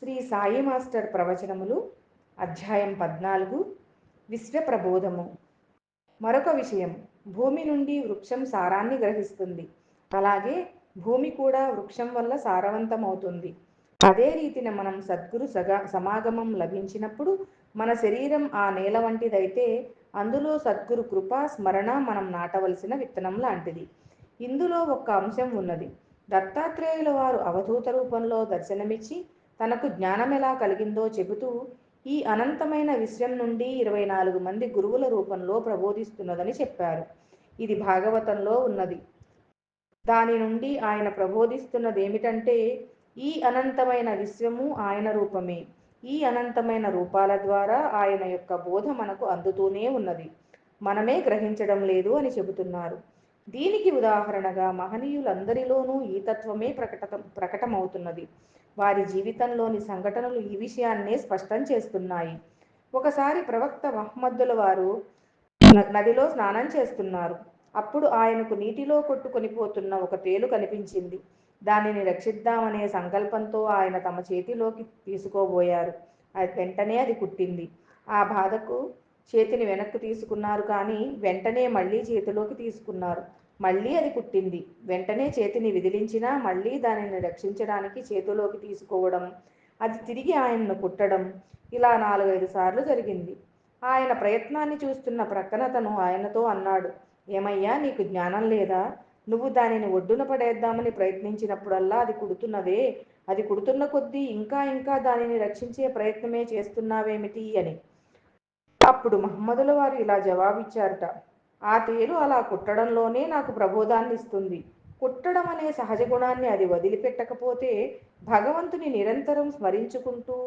Shri Sai master ప్రవచనములు అధ్యాయం 14 విశ్వప్రబోధము. మరొక విషయం, భూమి నుండి వృక్షం సారాన్ని గ్రహిస్తుంది. అలాగే భూమి కూడా వృక్షం వల్ల సారవంతమవుతుంది. అదే రీతిన మనం సద్గురు సమాగమం లభించినప్పుడు మన శరీరం ఆ నేల వంటిదైతే అందులో సద్గురు కృపా స్మరణ మనం నాటవలసిన విత్తనం లాంటిది. ఇందులో ఒక్క అంశం ఉన్నది. దత్తాత్రేయుల వారు అవధూత రూపంలో దర్శనమిచ్చి తనకు జ్ఞానం ఎలా కలిగిందో చెబుతూ ఈ అనంతమైన విశ్వం నుండి 24 మంది గురువుల రూపంలో ప్రబోధిస్తున్నదని చెప్పారు. ఇది భాగవతంలో ఉన్నది. దాని నుండి ఆయన ప్రబోధిస్తున్నదేమిటంటే ఈ అనంతమైన విశ్వము ఆయన రూపమే. ఈ అనంతమైన రూపాల ద్వారా ఆయన యొక్క బోధ మనకు అందుతూనే ఉన్నది. మనమే గ్రహించడం లేదు అని చెబుతున్నారు. దీనికి ఉదాహరణగా మహనీయులందరిలోనూ ఈ తత్వమే ప్రకటమవుతున్నది. వారి జీవితంలోని సంఘటనలు ఈ విషయాన్నే స్పష్టం చేస్తున్నాయి. ఒకసారి ప్రవక్త మహమ్మద్దుల వారు నదిలో స్నానం చేస్తున్నారు. అప్పుడు ఆయనకు నీటిలో కొట్టుకొని పోతున్న ఒక తేలు కనిపించింది. దానిని రక్షిద్దామనే సంకల్పంతో ఆయన తమ చేతిలోకి తీసుకోబోయారు. వెంటనే అది కుట్టింది. ఆ బాధకు చేతిని వెనక్కు తీసుకున్నారు, కానీ వెంటనే మళ్ళీ చేతిలోకి తీసుకున్నారు. మళ్ళీ అది కుట్టింది. వెంటనే చేతిని విదిలించినా మళ్ళీ దానిని రక్షించడానికి చేతిలోకి తీసుకోవడం, అది తిరిగి ఆయన్ను కుట్టడం, ఇలా 4-5 సార్లు జరిగింది. ఆయన ప్రయత్నాన్ని చూస్తున్న ప్రక్కనతను ఆయనతో అన్నాడు, ఏమయ్యా, నీకు జ్ఞానం లేదా? నువ్వు దానిని ఒడ్డున పడేద్దామని ప్రయత్నించినప్పుడల్లా అది కుడుతున్నదే, అది కుడుతున్న కొద్దీ ఇంకా ఇంకా దానిని రక్షించే ప్రయత్నమే చేస్తున్నావేమిటి అని. అప్పుడు మహమ్మదుల వారు ఇలా జవాబిచ్చారట, ఆ తేలు అలా కుట్టడంలోనే నాకు ప్రబోధాన్ని ఇస్తుంది. కుట్టడం అనే సహజ గుణాన్ని అది వదిలిపెట్టకపోతే భగవంతుని నిరంతరం స్మరించుకుంటూ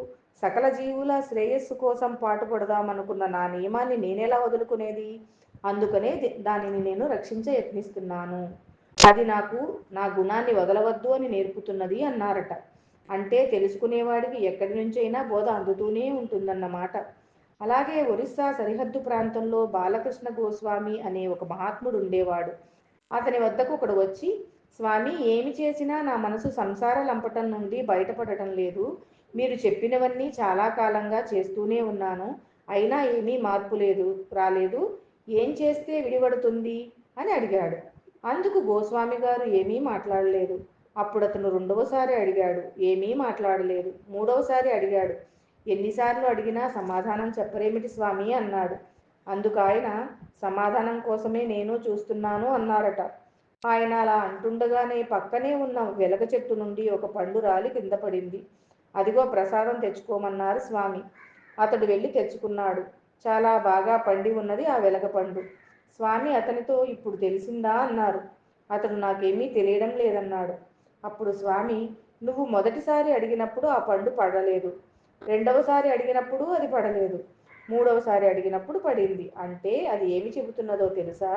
సకల జీవుల శ్రేయస్సు కోసం పాటుపడదామనుకున్న నా నియమాన్ని నేనెలా వదులుకునేది? అందుకనే దానిని నేను రక్షించ యత్నిస్తున్నాను. అది నాకు నా గుణాన్ని వదలవద్దు అని నేర్పుతున్నది అన్నారట. అంటే తెలుసుకునేవాడికి ఎక్కడి నుంచైనా బోధ అందుతూనే ఉంటుందన్నమాట. అలాగే ఒరిస్సా సరిహద్దు ప్రాంతంలో బాలకృష్ణ గోస్వామి అనే ఒక మహాత్ముడు ఉండేవాడు. అతని వద్దకు ఒకడు వచ్చి, స్వామి, ఏమి చేసినా నా మనసు సంసార లంపటం నుండి బయటపడటం లేదు. మీరు చెప్పినవన్నీ చాలా కాలంగా చేస్తూనే ఉన్నాను. అయినా ఏమీ మార్పు రాలేదు. ఏం చేస్తే విడిపడుతుంది అని అడిగాడు. అందుకు గోస్వామి గారు ఏమీ మాట్లాడలేదు. అప్పుడు అతను రెండవసారి అడిగాడు. ఏమీ మాట్లాడలేదు. మూడవసారి అడిగాడు. ఎన్నిసార్లు అడిగినా సమాధానం చెప్పరేమిటి స్వామి అన్నాడు. అందుకు ఆయన, సమాధానం కోసమే నేను చూస్తున్నాను అన్నారట. ఆయన అలా అంటుండగానే పక్కనే ఉన్న వెలగ చెట్టు నుండి ఒక పండు రాలి కింద పడింది. అదిగో ప్రసాదం తెచ్చుకోమన్నారు స్వామి. అతడు వెళ్ళి తెచ్చుకున్నాడు. చాలా బాగా పండి ఉన్నది ఆ వెలగ పండు. స్వామి అతనితో, ఇప్పుడు తెలిసిందా అన్నారు. అతడు, నాకేమీ తెలియడం లేదన్నాడు. అప్పుడు స్వామి, నువ్వు మొదటిసారి అడిగినప్పుడు ఆ పండు పడలేదు. రెండవసారి అడిగినప్పుడు అది పడలేదు. మూడవసారి అడిగినప్పుడు పడింది. అంటే అది ఏమి చెబుతున్నదో తెలుసా?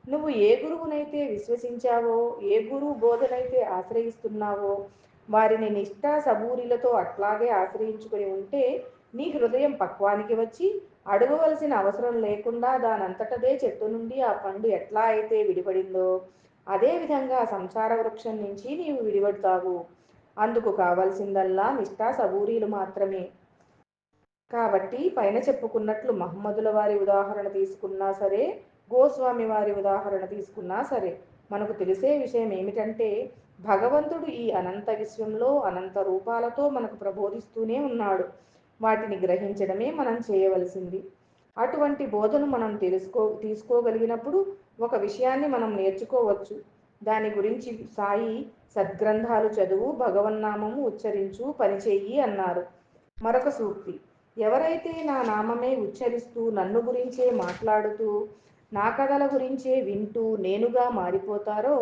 నువ్వు ఏ గురువునైతే విశ్వసించావో, ఏ గురువు బోధనైతే ఆశ్రయిస్తున్నావో వారిని నిష్ఠా సబూరిలతో అట్లాగే ఆశ్రయించుకొని ఉంటే నీ హృదయం పక్వానికి వచ్చి అడగవలసిన అవసరం లేకుండా దానంతటదే చెట్టు నుండి ఆ పండు ఎట్లా అయితే విడిపడిందో అదేవిధంగా సంసార వృక్షం నుంచి నీవు విడిపడతావు. అందుకు కావలసిందల్లా నిష్ఠా సబూరీలు మాత్రమే. కాబట్టి పైన చెప్పుకున్నట్లు మహమ్మదుల వారి ఉదాహరణ తీసుకున్నా సరే, గోస్వామి వారి ఉదాహరణ తీసుకున్నా సరే, మనకు తెలిసే విషయం ఏమిటంటే భగవంతుడు ఈ అనంత విశ్వంలో అనంత రూపాలతో మనకు ప్రబోధిస్తూనే ఉన్నాడు. వాటిని గ్రహించడమే మనం చేయవలసింది. అటువంటి బోధను మనం తీసుకోగలిగినప్పుడు ఒక విషయాన్ని మనం నేర్చుకోవచ్చు. దాని గురించి సాయి, సద్గ్రంథాలు చదువు, భగవన్నామము ఉచ్చరించు, పనిచెయ్యి అన్నారు. మరొక సూక్తి, ఎవరైతే నా నామమే ఉచ్చరిస్తూ నన్ను గురించే మాట్లాడుతూ నా కథల గురించే వింటూ నేనుగా మారిపోతారో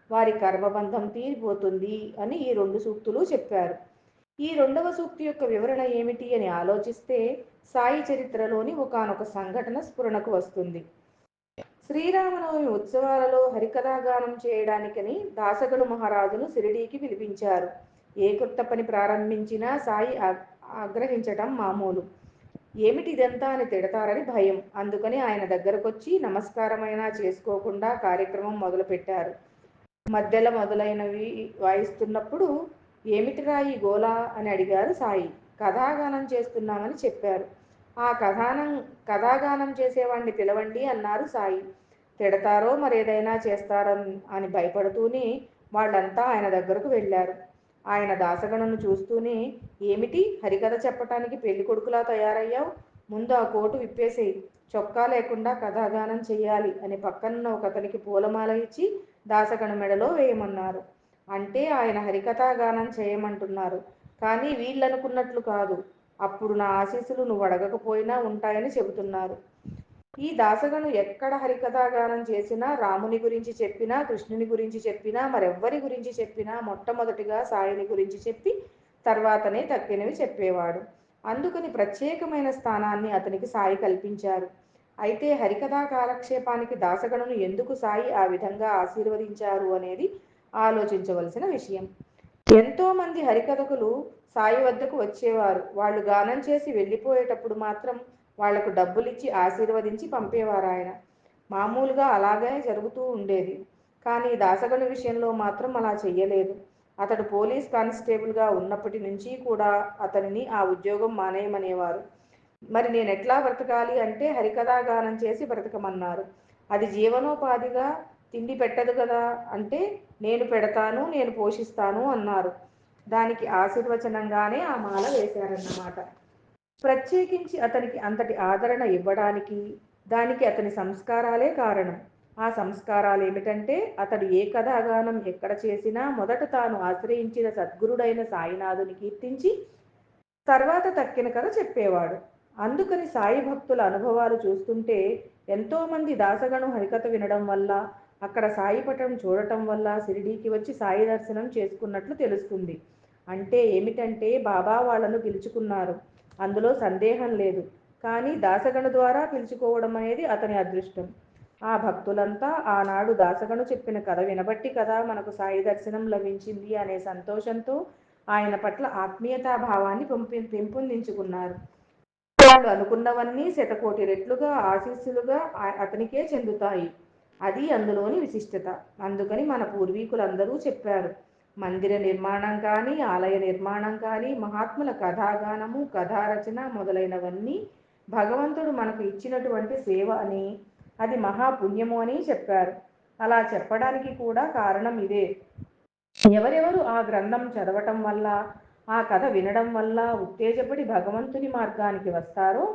వారి కర్మబంధం తీరిపోతుంది అని ఈ 2 సూక్తులు చెప్పారు. ఈ రెండవ సూక్తి యొక్క వివరణ ఏమిటి అని ఆలోచిస్తే సాయి చరిత్రలోని ఒకానొక సంఘటన స్ఫురణకు వస్తుంది. శ్రీరామనవమి ఉత్సవాలలో హరికథాగానం చేయడానికని దాసగడు మహారాజును షిరిడీకి పిలిపించారు. ఏ కొత్త పని ప్రారంభించినా సాయి ఆగ్రహించటం మామూలు. ఏమిటి ఇదంతా అని తిడతారని భయం. అందుకని ఆయన దగ్గరకొచ్చి నమస్కారమైనా చేసుకోకుండా కార్యక్రమం మొదలుపెట్టారు. మద్దెల మొదలైనవి వాయిస్తున్నప్పుడు ఏమిటిరా ఈ గోలా అని అడిగారు సాయి. కథాగానం చేస్తున్నామని చెప్పారు. ఆ కథాగానం చేసేవాణ్ణి పిలవండి అన్నారు సాయి. తిడతారో మరేదైనా చేస్తారో అని భయపడుతూనే వాళ్ళంతా ఆయన దగ్గరకు వెళ్ళారు. ఆయన దాసగణను చూస్తూనే, ఏమిటి హరికథ చెప్పటానికి పెళ్లి కొడుకులా తయారయ్యావు? ముందు ఆ కోటు విప్పేసేయి, చొక్కా లేకుండా కథాగానం చెయ్యాలి అని పక్కనున్న ఒకతనికి పూలమాల ఇచ్చి దాసగణ మెడలో వేయమన్నారు. అంటే ఆయన హరికథాగానం చేయమంటున్నారు. కానీ వీళ్ళనుకున్నట్లు కాదు. అప్పుడు నా ఆశీస్సులు నువ్వు అడగకపోయినా ఉంటాయని చెబుతున్నారు. ఈ దాసగను ఎక్కడ హరికథాగానం చేసినా, రాముని గురించి చెప్పినా, కృష్ణుని గురించి చెప్పినా, మరెవ్వరి గురించి చెప్పినా మొట్టమొదటిగా సాయిని గురించి చెప్పి తర్వాతనే తక్కినవి చెప్పేవాడు. అందుకని ప్రత్యేకమైన స్థానాన్ని అతనికి సాయి కల్పించారు. అయితే హరికథా కాలక్షేపానికి దాసగణును ఎందుకు సాయి ఆ విధంగా ఆశీర్వదించారు అనేది ఆలోచించవలసిన విషయం. ఎంతోమంది హరికథకులు సాయి వద్దకు వచ్చేవారు. వాళ్ళు గానం చేసి వెళ్ళిపోయేటప్పుడు మాత్రం వాళ్లకు డబ్బులిచ్చి ఆశీర్వదించి పంపేవారు ఆయన. మామూలుగా అలాగే జరుగుతూ ఉండేది. కానీ దాసగను విషయంలో మాత్రం అలా చెయ్యలేదు. అతడు పోలీస్ కానిస్టేబుల్గా ఉన్నప్పటి నుంచి కూడా అతనిని ఆ ఉద్యోగం మానేయమనేవారు. మరి నేనెట్లా బ్రతకాలి అంటే హరికథాగానం చేసి బ్రతకమన్నారు. అది జీవనోపాధిగా తిండి పెట్టదు కదా అంటే నేను పెడతాను, నేను పోషిస్తాను అన్నారు. దానికి ఆశీర్వచనంగానే ఆ మాల వేశారన్నమాట. ప్రత్యేకించి అతనికి అంతటి ఆదరణ ఇవ్వడానికి దానికి అతని సంస్కారాలే కారణం. ఆ సంస్కారాలు ఏమిటంటే అతడు ఏ కథాగానం ఎక్కడ చేసినా మొదట తాను ఆశ్రయించిన సద్గురుడైన సాయినాథుని కీర్తించి తర్వాత తక్కిన కథ చెప్పేవాడు. అందుకని సాయి భక్తుల అనుభవాలు చూస్తుంటే ఎంతోమంది దాసగణు హరికథ వినడం వల్ల, అక్కడ సాయి పటం చూడటం వల్ల షిరిడీకి వచ్చి సాయి దర్శనం చేసుకున్నట్లు తెలుస్తుంది. అంటే ఏమిటంటే బాబా వాళ్ళను పిలుచుకున్నారు, అందులో సందేహం లేదు. కానీ దాసగణు ద్వారా పిలుచుకోవడం అనేది అతని అదృష్టం. ఆ భక్తులంతా ఆనాడు దాసగణు చెప్పిన కథ వినబట్టి కదా మనకు సాయి దర్శనం లభించింది అనే సంతోషంతో ఆయన పట్ల ఆత్మీయతాభావాన్ని పెంపొందించుకున్నారు. వాళ్ళు అనుకున్నవన్నీ శతకోటి రెట్లుగా ఆశీస్సులుగా అతనికే చెందుతాయి. అది అందులోని విశిష్టత. అందుకని మన పూర్వీకులందరూ చెప్పారు, మందిర నిర్మాణం కానీ, ఆలయ నిర్మాణం కానీ, మహాత్ముల కథాగానము, కథారచన మొదలైనవన్నీ భగవంతుడు మనకు ఇచ్చినటువంటి సేవ అని, అది మహాపుణ్యము అని చెప్పారు. అలా చెప్పడానికి కూడా కారణం ఇదే. ఎవరెవరు ఆ గ్రంథం చదవటం వల్ల, ఆ కథ వినడం వల్ల ఉత్తేజపడి భగవంతుని మార్గానికి వస్తారో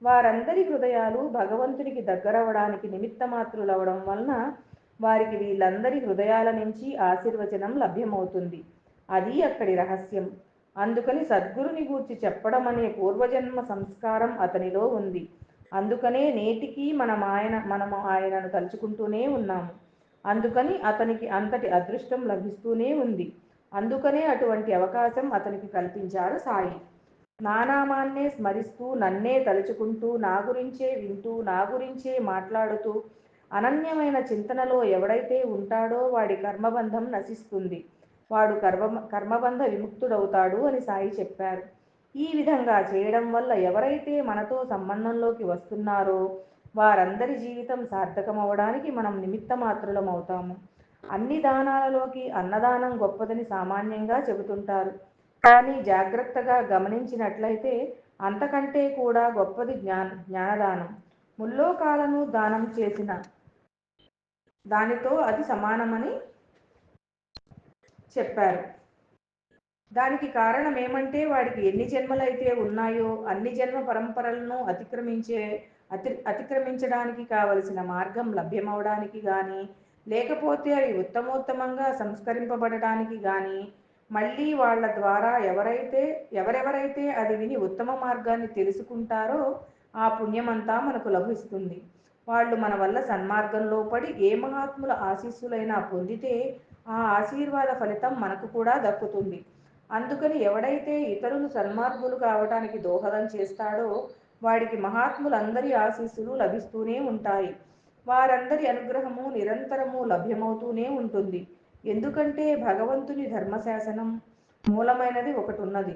వారందరి హృదయాలు భగవంతునికి దగ్గరవడానికి నిమిత్తమాత్రులవడం వలన వారికి వీళ్ళందరి హృదయాల నుంచి ఆశీర్వచనం లభ్యమవుతుంది. అది అక్కడి రహస్యం. అందుకని సద్గురుని గూర్చి చెప్పడం అనే పూర్వజన్మ సంస్కారం అతనిలో ఉంది. అందుకనే నేటికి మనము ఆయనను తలుచుకుంటూనే ఉన్నాము. అందుకని అతనికి అంతటి అదృష్టం లభిస్తూనే ఉంది. అందుకనే అటువంటి అవకాశం అతనికి కల్పించారు సాయి. నా నామాన్నే స్మరిస్తూ, నన్నే తలుచుకుంటూ, నా గురించే వింటూ, నా గురించే మాట్లాడుతూ అనన్యమైన చింతనలో ఎవడైతే ఉంటాడో వాడి కర్మబంధం నశిస్తుంది, వాడు కర్మబంధ విముక్తుడవుతాడు అని సాయి చెప్పారు. ఈ విధంగా చేయడం వల్ల ఎవరైతే మనతో సంబంధంలోకి వస్తున్నారో వారందరి జీవితం సార్థకమవడానికి మనం నిమిత్త మాత్రులం అవుతాము. అన్ని దానాలలోకి అన్నదానం గొప్పదని సామాన్యంగా చెబుతుంటారు. కానీ జాగ్రత్తగా గమనించినట్లయితే అంతకంటే కూడా గొప్పది జ్ఞానదానం. ముల్లోకాలను దానం చేసిన దానితో అది సమానమని చెప్పారు. దానికి కారణం ఏమంటే వాడికి ఎన్ని జన్మలైతే ఉన్నాయో అన్ని జన్మ పరంపరలను అతిక్రమించడానికి కావలసిన మార్గం లభ్యమవడానికి కానీ, లేకపోతే అవి ఉత్తమోత్తమంగా సంస్కరింపబడటానికి కానీ, మళ్ళీ వాళ్ళ ద్వారా ఎవరెవరైతే అది విని ఉత్తమ మార్గాన్ని తెలుసుకుంటారో ఆ పుణ్యమంతా మనకు లభిస్తుంది. వాళ్ళు మన వల్ల సన్మార్గంలో పడి ఏ మహాత్ముల ఆశీస్సులైనా పొందితే ఆ ఆశీర్వాద ఫలితం మనకు కూడా దక్కుతుంది. అందుకని ఎవడైతే ఇతరులు సన్మార్గులు కావడానికి దోహదం చేస్తాడో వాడికి మహాత్ములందరి ఆశీస్సులు లభిస్తూనే ఉంటాయి. వారందరి అనుగ్రహము నిరంతరము లభ్యమవుతూనే ఉంటుంది. ఎందుకంటే భగవంతుని ధర్మశాసనం మూలమైనది ఒకటి ఉన్నది.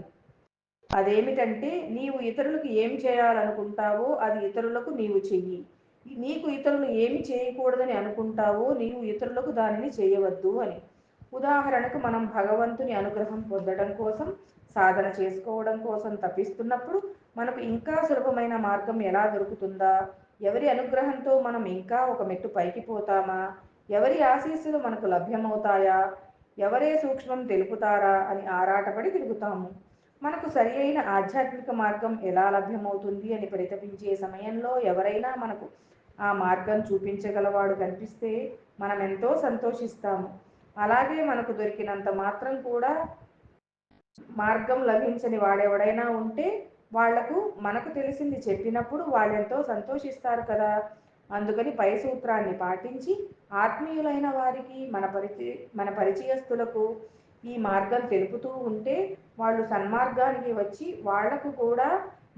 అదేమిటంటే నీవు ఇతరులకు ఏం చేయాలనుకుంటావో అది ఇతరులకు నీవు చెయ్యి, నీకు ఇతరులు ఏమి చేయకూడదని అనుకుంటావో నీవు ఇతరులకు దానిని చేయవద్దు అని. ఉదాహరణకు మనం భగవంతుని అనుగ్రహం పొందడం కోసం, సాధన చేసుకోవడం కోసం తప్పిస్తున్నప్పుడు మనకు ఇంకా సులభమైన మార్గం ఎలా దొరుకుతుందా? ఎవరి అనుగ్రహంతో మనం ఇంకా ఒక మెట్టు పైకి పోతామా? ఎవరి ఆశీస్సులు మనకు లభ్యమవుతాయా? ఎవరే సూక్ష్మం తెలుపుతారా అని ఆరాటపడి తిరుగుతాము. మనకు సరి అయిన ఆధ్యాత్మిక మార్గం ఎలా లభ్యమవుతుంది అని పరితపించే సమయంలో ఎవరైనా మనకు ఆ మార్గం చూపించగలవాడు కనిపిస్తే మనం ఎంతో సంతోషిస్తాము. అలాగే మనకు దొరికినంత మాత్రం కూడా మార్గం లభించని వాడెవడైనా ఉంటే వాళ్లకు మనకు తెలిసింది చెప్పినప్పుడు వాళ్ళెంతో సంతోషిస్తారు కదా. అందుకని పై సూత్రాన్ని పాటించి ఆత్మీయులైన వారికి మన పరిచయస్తులకు ఈ మార్గం తెలుపుతూ ఉంటే వాళ్ళు సన్మార్గానికి వచ్చి వాళ్లకు కూడా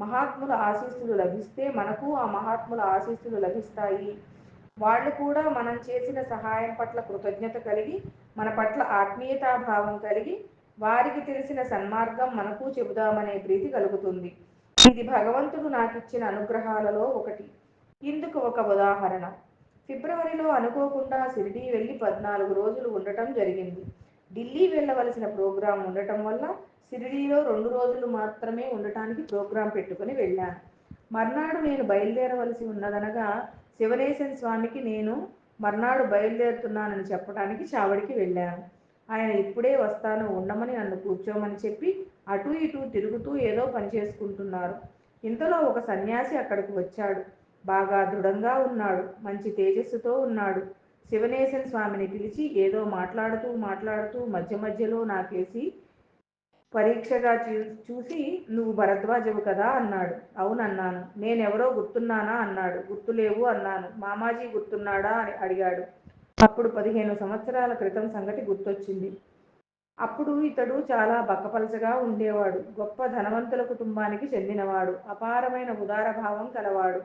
మహాత్ముల ఆశీస్సులు లభిస్తే మనకు ఆ మహాత్ముల ఆశీస్సులు లభిస్తాయి. వాళ్ళు కూడా మనం చేసిన సహాయం పట్ల కృతజ్ఞత కలిగి మన పట్ల ఆత్మీయతాభావం కలిగి వారికి తెలిసిన సన్మార్గం మనకు చెబుదామనే ప్రీతి కలుగుతుంది. ఇది భగవంతుడు నాకిచ్చిన అనుగ్రహాలలో ఒకటి. ఇందుకు ఒక ఉదాహరణ. ఫిబ్రవరిలో అనుకోకుండా షిరిడీ వెళ్ళి 14 రోజులు ఉండటం జరిగింది. ఢిల్లీ వెళ్ళవలసిన ప్రోగ్రాం ఉండటం వల్ల షిరిడీలో 2 రోజులు మాత్రమే ఉండటానికి ప్రోగ్రాం పెట్టుకుని వెళ్ళాను. మర్నాడు నేను బయలుదేరవలసి ఉన్నదనగా శివనేశన్ స్వామికి నేను మర్నాడు బయలుదేరుతున్నానని చెప్పడానికి చావడికి వెళ్ళాను. ఆయన ఇప్పుడే వస్తాను ఉండమని నన్ను కూర్చోమని చెప్పి అటూ ఇటూ తిరుగుతూ ఏదో పని చేసుకుంటున్నారు. ఇంతలో ఒక సన్యాసి అక్కడికి వచ్చాడు. బాగా దృఢంగా ఉన్నాడు. మంచి తేజస్సుతో ఉన్నాడు. శివనేశన్ స్వామిని పిలిచి ఏదో మాట్లాడుతూ మధ్య మధ్యలో నాకేసి పరీక్షగా చూసి నువ్వు భరద్వాజవు కదా అన్నాడు. అవునన్నాను. నేనెవరో గుర్తున్నానా అన్నాడు. గుర్తులేవు అన్నాను. మామాజీ గుర్తున్నాడా అని అడిగాడు. అప్పుడు 15 సంవత్సరాల క్రితం సంగతి గుర్తొచ్చింది. అప్పుడు ఇతడు చాలా బక్కపలచగా ఉండేవాడు. గొప్ప ధనవంతుల కుటుంబానికి చెందినవాడు. అపారమైన ఉదారభావం కలవాడు.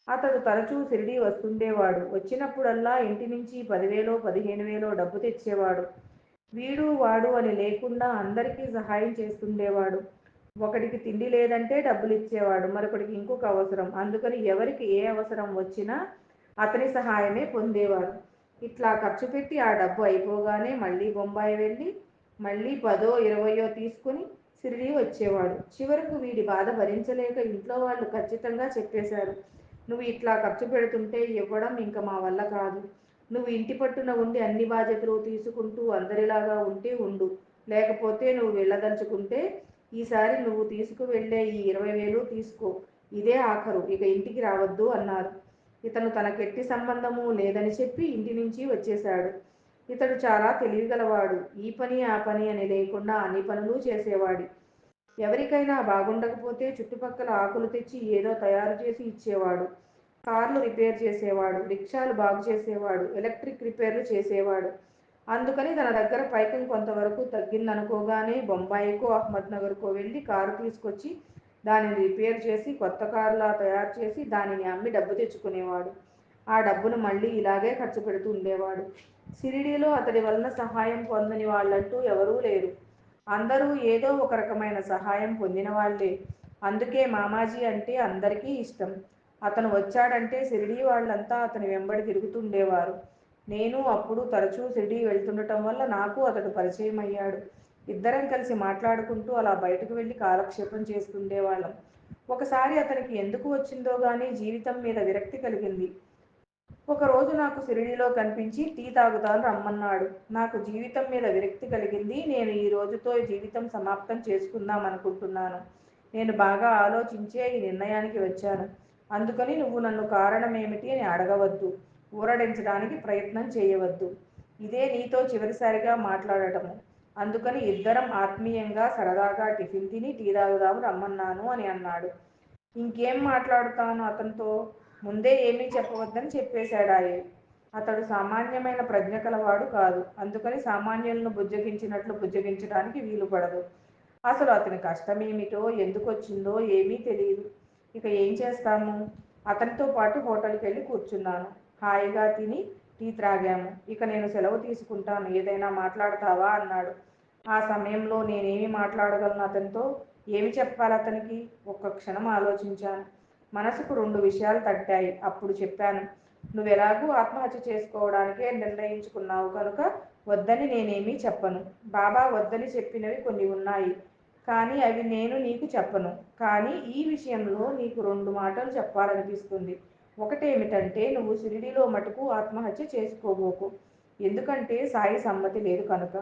అతడు తరచూ షిరిడీ వస్తుండేవాడు. వచ్చినప్పుడల్లా ఇంటి నుంచి 10,000 15,000 డబ్బు తెచ్చేవాడు. వీడు వాడు అని లేకుండా అందరికీ సహాయం చేస్తుండేవాడు. ఒకడికి తిండి లేదంటే డబ్బులు ఇచ్చేవాడు. మరొకడికి ఇంకొక అవసరం. అందుకని ఎవరికి ఏ అవసరం వచ్చినా అతని సహాయమే పొందేవాడు. ఇట్లా ఖర్చు పెట్టి ఆ డబ్బు అయిపోగానే మళ్ళీ బొంబాయి వెళ్ళి మళ్ళీ 10 20 తీసుకుని షిరిడీ వచ్చేవాడు. చివరకు వీడి బాధ భరించలేక ఇంట్లో వాళ్ళు ఖచ్చితంగా చెప్పేశారు. నువ్వు ఇట్లా ఖర్చు పెడుతుంటే ఇవ్వడం ఇంక మా వల్ల కాదు. నువ్వు ఇంటి పట్టున ఉండి అన్ని బాధ్యతలు తీసుకుంటూ అందరిలాగా ఉంటే ఉండు. లేకపోతే నువ్వు వెళ్ళదలుచుకుంటే ఈసారి నువ్వు తీసుకువెళ్ళే ఈ 20,000 తీసుకో. ఇదే ఆఖరు. ఇక ఇంటికి రావద్దు అన్నారు. ఇతను తనకెట్టి సంబంధము లేదని చెప్పి ఇంటి నుంచి వచ్చేశాడు. ఇతడు చాలా తెలివిగలవాడు. ఈ పని ఆ పని అని లేకుండా అన్ని పనులు చేసేవాడు. ఎవరికైనా బాగుండకపోతే చుట్టుపక్కల ఆకులు తెచ్చి ఏదో తయారు చేసి ఇచ్చేవాడు. కార్లు రిపేర్ చేసేవాడు. రిక్షాలు బాగు చేసేవాడు. ఎలక్ట్రిక్ రిపేర్లు చేసేవాడు. అందుకని తన దగ్గర పైకం కొంతవరకు తగ్గిందనుకోగానే బొంబాయికో అహ్మద్నగర్కో వెళ్ళి కారు తీసుకొచ్చి దానిని రిపేర్ చేసి కొత్త కారులా తయారు చేసి దానిని అమ్మి డబ్బు తెచ్చుకునేవాడు. ఆ డబ్బును మళ్ళీ ఇలాగే ఖర్చు పెడుతూ ఉండేవాడు. షిరిడీలో అతడి వలన సహాయం పొందని వాళ్ళంటూ ఎవరూ లేరు. అందరూ ఏదో ఒక రకమైన సహాయం పొందిన వాళ్లే. అందుకే మామాజీ అంటే అందరికీ ఇష్టం. అతను వచ్చాడంటే షిరిడీ వాళ్ళంతా అతని వెంబడి తిరుగుతుండేవారు. నేను అప్పుడు తరచూ షిరిడీ వెళ్తుండటం వల్ల నాకు అతడు పరిచయం అయ్యాడు. ఇద్దరం కలిసి మాట్లాడుకుంటూ అలా బయటకు వెళ్ళి కాలక్షేపం చేస్తుండేవాళ్ళం. ఒకసారి అతనికి ఎందుకు వచ్చిందో గానీ జీవితం మీద విరక్తి కలిగింది. ఒకరోజు నాకు షిరిడీలో కనిపించి టీ తాగుతాను రమ్మన్నాడు. నాకు జీవితం మీద విరక్తి కలిగింది. నేను ఈ రోజుతో జీవితం సమాప్తం చేసుకుందాం అనుకుంటున్నాను. నేను బాగా ఆలోచించే ఈ నిర్ణయానికి వచ్చాను. అందుకని నువ్వు నన్ను కారణమేమిటి అని అడగవద్దు. ఊరడించడానికి ప్రయత్నం చేయవద్దు. ఇదే నీతో చివరిసారిగా మాట్లాడటము. అందుకని ఇద్దరం ఆత్మీయంగా సరదాగా టిఫిన్ తిని టీ తాగుదాము రమ్మన్నాను అని అన్నాడు. ఇంకేం మాట్లాడుతాను అతనితో? ముందే ఏమీ చెప్పవద్దని చెప్పేశాడాయే. అతడు సామాన్యమైన ప్రజ్ఞ కలవాడు కాదు. అందుకని సామాన్యులను బుజ్జగించినట్లు బుజ్జగించడానికి వీలు పడదు. అసలు అతని కష్టమేమిటో ఎందుకొచ్చిందో ఏమీ తెలియదు. ఇక ఏం చేస్తాము? అతనితో పాటు హోటల్కి వెళ్ళి కూర్చున్నాను. హాయిగా తిని టీ త్రాగాము. ఇక నేను సెలవు తీసుకుంటాను. ఏదైనా మాట్లాడతావా అన్నాడు. ఆ సమయంలో నేనేమి మాట్లాడగలను అతనితో? ఏమి చెప్పాలి అతనికి? ఒక్క క్షణం ఆలోచించాను. మనసుకు 2 విషయాలు తట్టాయి. అప్పుడు చెప్పాను. నువ్వెలాగూ ఆత్మహత్య చేసుకోవడానికే నిర్ణయించుకున్నావు కనుక వద్దని నేనేమీ చెప్పను. బాబా వద్దని చెప్పినవి కొన్ని ఉన్నాయి, కానీ అవి నేను నీకు చెప్పను. కానీ ఈ విషయంలో నీకు 2 మాటలు చెప్పాలనిపిస్తుంది. ఒకటేమిటంటే నువ్వు షిరిడీలో మటుకు ఆత్మహత్య చేసుకోబోకు. ఎందుకంటే సాయి సమ్మతి లేదు కనుక.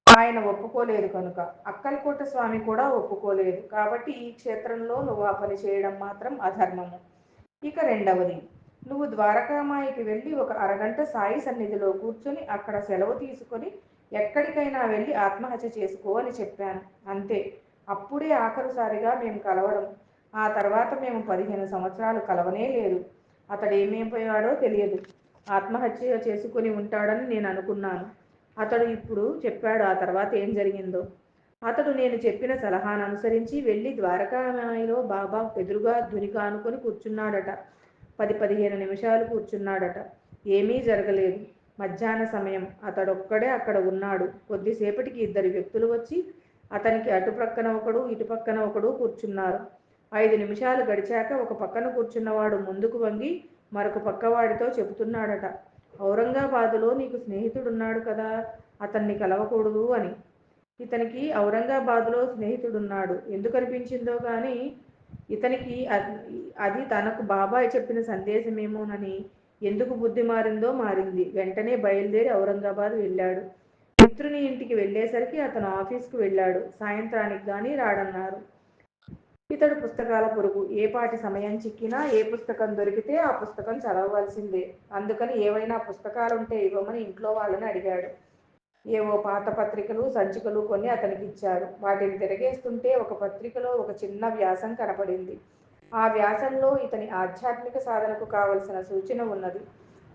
ఆయన ఒప్పుకోలేదు కనుక. అక్కలకోట స్వామి కూడా ఒప్పుకోలేదు. కాబట్టి ఈ క్షేత్రంలో నువ్వు ఆ పని చేయడం మాత్రం అధర్మము. ఇక రెండవది, నువ్వు ద్వారకామాయికి వెళ్ళి ఒక అరగంట సాయి సన్నిధిలో కూర్చొని అక్కడ సెలవు తీసుకొని ఎక్కడికైనా వెళ్ళి ఆత్మహత్య చేసుకో అని చెప్పాను. అంతే. అప్పుడే ఆఖరుసారిగా మేము కలవడం. ఆ తర్వాత మేము 15 సంవత్సరాలు కలవనే లేదు. అతడేమైపోయాడో తెలియదు. ఆత్మహత్య చేసుకుని ఉంటాడని నేను అనుకున్నాను. అతడు ఇప్పుడు చెప్పాడు ఆ తర్వాత ఏం జరిగిందో. అతడు నేను చెప్పిన సలహాను అనుసరించి వెళ్ళి ద్వారకామాయిలో బాబా ఎదురుగా ధునికి ఆనుకొని కూర్చున్నాడట. 10-15 నిమిషాలు కూర్చున్నాడట. ఏమీ జరగలేదు. మధ్యాహ్న సమయం. అతడొక్కడే అక్కడ ఉన్నాడు. కొద్దిసేపటికి 2 వ్యక్తులు వచ్చి అతనికి అటు ప్రక్కన ఒకడు, ఇటు పక్కన ఒకడు కూర్చున్నారు. 5 నిమిషాలు గడిచాక ఒక పక్కన కూర్చున్నవాడు ముందుకు వంగి మరొక పక్కవాడితో చెబుతున్నాడట. ఔరంగాబాదులో నీకు స్నేహితుడున్నాడు కదా, అతన్ని కలవకూడదు అని. ఇతనికి ఔరంగాబాదులో స్నేహితుడున్నాడు. ఎందుకనిపించిందో గాని ఇతనికి అది తనకు బాబాయ్ చెప్పిన సందేశమేమోనని ఎందుకు బుద్ధి మారిందో మారింది. వెంటనే బయలుదేరి ఔరంగాబాద్ వెళ్ళాడు. మిత్రుని ఇంటికి వెళ్ళేసరికి అతను ఆఫీస్కు వెళ్ళాడు. సాయంత్రానికి గాని రాడన్నారు. ఇతడు పుస్తకాల పురుగు. ఏ పాటి సమయం చిక్కినా ఏ పుస్తకం దొరికితే ఆ పుస్తకం చదవవలసిందే. అందుకని ఏవైనా పుస్తకాలుంటే ఇవ్వమని ఇంట్లో వాళ్ళని అడిగాడు. ఏవో పాత పత్రికలు, సంచికలు కొన్ని అతనికిచ్చారు. వాటిని తిరగేస్తుంటే ఒక పత్రికలో ఒక చిన్న వ్యాసం కనపడింది. ఆ వ్యాసంలో ఇతని ఆధ్యాత్మిక సాధనకు కావలసిన సూచన ఉన్నది.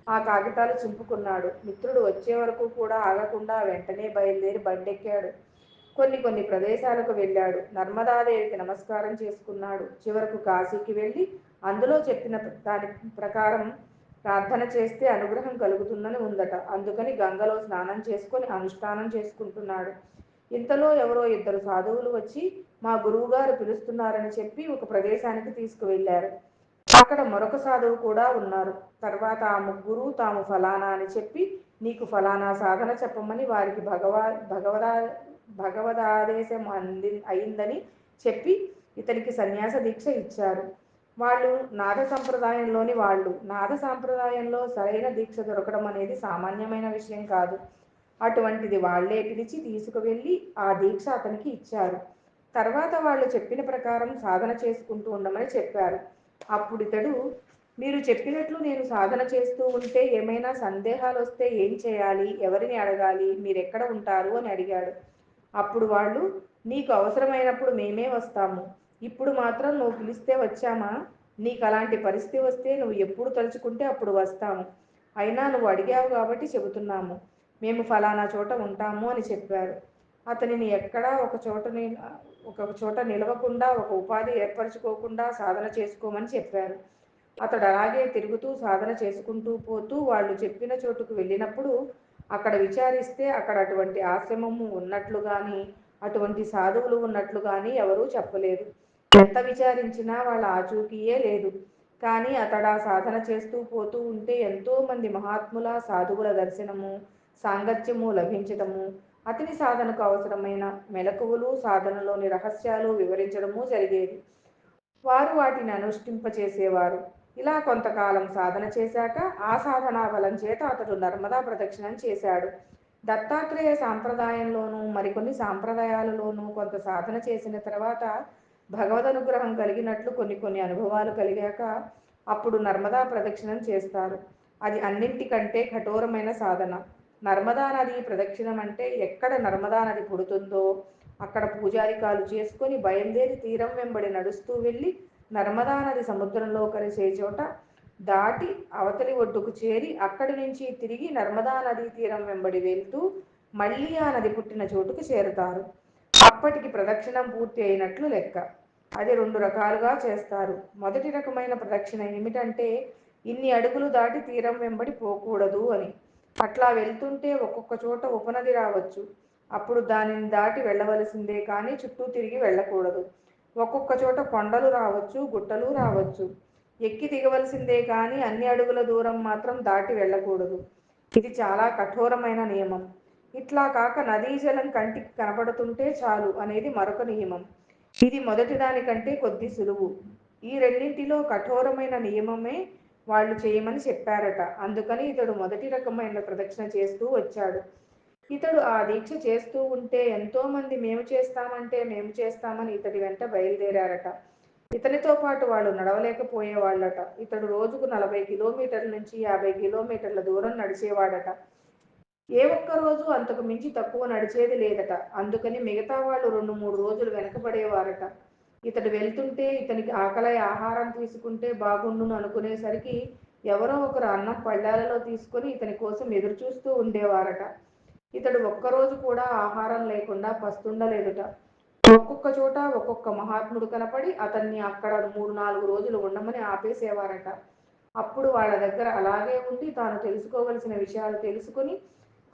ఆ కాగితాలు చింపుకున్నాడు. మిత్రుడు వచ్చే వరకు కూడా ఆగకుండా వెంటనే బయలుదేరి బండెక్కాడు. కొన్ని ప్రదేశాలకు వెళ్ళాడు. నర్మదాదేవికి నమస్కారం చేసుకున్నాడు. చివరకు కాశీకి వెళ్ళి అందులో చెప్పిన దాని ప్రకారం ప్రార్థన చేస్తే అనుగ్రహం కలుగుతుందని ఉందట. అందుకని గంగలో స్నానం చేసుకొని అనుష్ఠానం చేసుకుంటున్నాడు. ఇంతలో ఎవరో 2 సాధువులు వచ్చి మా గురువుగారు పిలుస్తున్నారని చెప్పి ఒక ప్రదేశానికి తీసుకువెళ్ళారు. అక్కడ మరొక సాధువు కూడా ఉన్నారు. తర్వాత ఆ ముగ్గురు తాము ఫలానా అని చెప్పి నీకు ఫలానా సాధన చెప్పమని వారికి భగవదాదేశం అయిందని చెప్పి ఇతనికి సన్యాస దీక్ష ఇచ్చారు. వాళ్ళు నాద సంప్రదాయంలోని వాళ్ళు. నాద సంప్రదాయంలో సరైన దీక్ష దొరకడం అనేది సామాన్యమైన విషయం కాదు. అటువంటిది వాళ్లే పిలిచి తీసుకువెళ్ళి ఆ దీక్ష అతనికి ఇచ్చారు. తర్వాత వాళ్ళు చెప్పిన ప్రకారం సాధన చేసుకుంటూ ఉండమని చెప్పారు. అప్పుడు ఇతడు, మీరు చెప్పినట్లు నేను సాధన చేస్తూ ఉంటే ఏమైనా సందేహాలు వస్తే ఏం చేయాలి, ఎవరిని అడగాలి, మీరెక్కడ ఉంటారు అని అడిగాడు. అప్పుడు వాళ్ళు, నీకు అవసరమైనప్పుడు మేమే వస్తాము. ఇప్పుడు మాత్రం నువ్వు పిలిస్తే వచ్చామా? నీకు అలాంటి పరిస్థితి వస్తే నువ్వు ఎప్పుడు తలుచుకుంటే అప్పుడు వస్తాము. అయినా నువ్వు అడిగావు కాబట్టి చెబుతున్నాము. మేము ఫలానా చోట ఉంటాము అని చెప్పారు. అతనిని ఎక్కడా ఒక చోట నిలవకుండా, ఒక ఉపాధి ఏర్పరచుకోకుండా సాధన చేసుకోమని చెప్పారు. అతడు అలాగే తిరుగుతూ సాధన చేసుకుంటూ పోతూ వాళ్ళు చెప్పిన చోటుకు వెళ్ళినప్పుడు అక్కడ విచారిస్తే అక్కడ అటువంటి ఆశ్రమము ఉన్నట్లు కానీ అటువంటి సాధువులు ఉన్నట్లు కానీ ఎవరూ చెప్పలేదు. ఎంత విచారించినా వాళ్ళ ఆచూకీయే లేదు. కానీ అతడా సాధన చేస్తూ పోతూ ఉంటే ఎంతోమంది మహాత్ముల సాధువుల దర్శనము, సాంగత్యము లభించటము, అతని సాధనకు అవసరమైన మెలకువలు, సాధనలోని రహస్యాలు వివరించడము జరిగేది. వారు వాటిని అనుష్ఠింపచేసేవారు. ఇలా కొంతకాలం సాధన చేశాక ఆ సాధనా బలం చేత అతడు నర్మదా ప్రదక్షిణం చేశాడు. దత్తాత్రేయ సాంప్రదాయంలోనూ మరికొన్ని సాంప్రదాయాలలోనూ కొంత సాధన చేసిన తర్వాత భగవదనుగ్రహం కలిగినట్లు కొన్ని అనుభవాలు కలిగాక అప్పుడు నర్మదా ప్రదక్షిణం చేస్తారు. అది అన్నింటికంటే కఠోరమైన సాధన. నర్మదా నది ప్రదక్షిణం అంటే ఎక్కడ నర్మదా నది పుడుతుందో అక్కడ పూజారికాలు చేసుకొని బయలుదేరి తీరం వెంబడి నడుస్తూ వెళ్ళి నర్మదా నది సముద్రంలో కలిసే చోట దాటి అవతలి ఒడ్డుకు చేరి అక్కడి నుంచి తిరిగి నర్మదా నదీ తీరం వెంబడి వెళ్తూ మళ్ళీ ఆ నది పుట్టిన చోటుకు చేరుతారు. అప్పటికి ప్రదక్షిణం పూర్తి అయినట్లు లెక్క. అది 2 రకాలుగా చేస్తారు. మొదటి రకమైన ప్రదక్షిణ ఏమిటంటే ఇన్ని అడుగులు దాటి తీరం వెంబడి పోకూడదు అని. అట్లా వెళ్తుంటే ఒక్కొక్క చోట ఉపనది రావచ్చు. అప్పుడు దానిని దాటి వెళ్ళవలసిందే కానీ చుట్టూ తిరిగి వెళ్ళకూడదు. ఒక్కొక్క చోట కొండలు రావచ్చు, గుట్టలు రావచ్చు. ఎక్కి దిగవలసిందే కానీ అన్ని అడుగుల దూరం మాత్రం దాటి వెళ్ళకూడదు. ఇది చాలా కఠోరమైన నియమం. ఇట్లా కాక నదీ జలం కంటికి కనబడుతుంటే చాలు అనేది మరొక నియమం. ఇది మొదటి దానికంటే కొద్ది సులువు. ఈ రెండింటిలో కఠోరమైన నియమమే వాళ్ళు చేయమని చెప్పారట. అందుకని ఇతడు మొదటి రకమైన ప్రదక్షిణ చేస్తూ వచ్చాడు. ఇతడు ఆ దీక్ష చేస్తూ ఉంటే ఎంతోమంది మేము చేస్తామని ఇతడి వెంట బయలుదేరారట. ఇతనితో పాటు వాళ్ళు నడవలేకపోయేవాళ్ళట. ఇతడు రోజుకు 40 కిలోమీటర్ల నుంచి 50 కిలోమీటర్ల దూరం నడిచేవాడట. ఏ ఒక్క రోజు అంతకు మించి తక్కువ నడిచేది లేదట. అందుకని మిగతా వాళ్ళు 2-3 రోజులు వెనకబడేవారట. ఇతడు వెళ్తుంటే ఇతనికి ఆకలై ఆహారం తీసుకుంటే బాగుండును అనుకునేసరికి ఎవరో ఒకరు అన్నం పళ్ళాలలో తీసుకొని ఇతని కోసం ఎదురుచూస్తూ ఉండేవారట. ఇతడు ఒక్కరోజు కూడా ఆహారం లేకుండా పస్తుండలేదుట. ఒక్కొక్క చోట ఒక్కొక్క మహాత్ముడు కనపడి అతన్ని అక్కడ 3-4 రోజులు ఉండమని ఆపేసేవారట. అప్పుడు వాళ్ళ దగ్గర అలాగే ఉండి తాను తెలుసుకోవలసిన విషయాలు తెలుసుకుని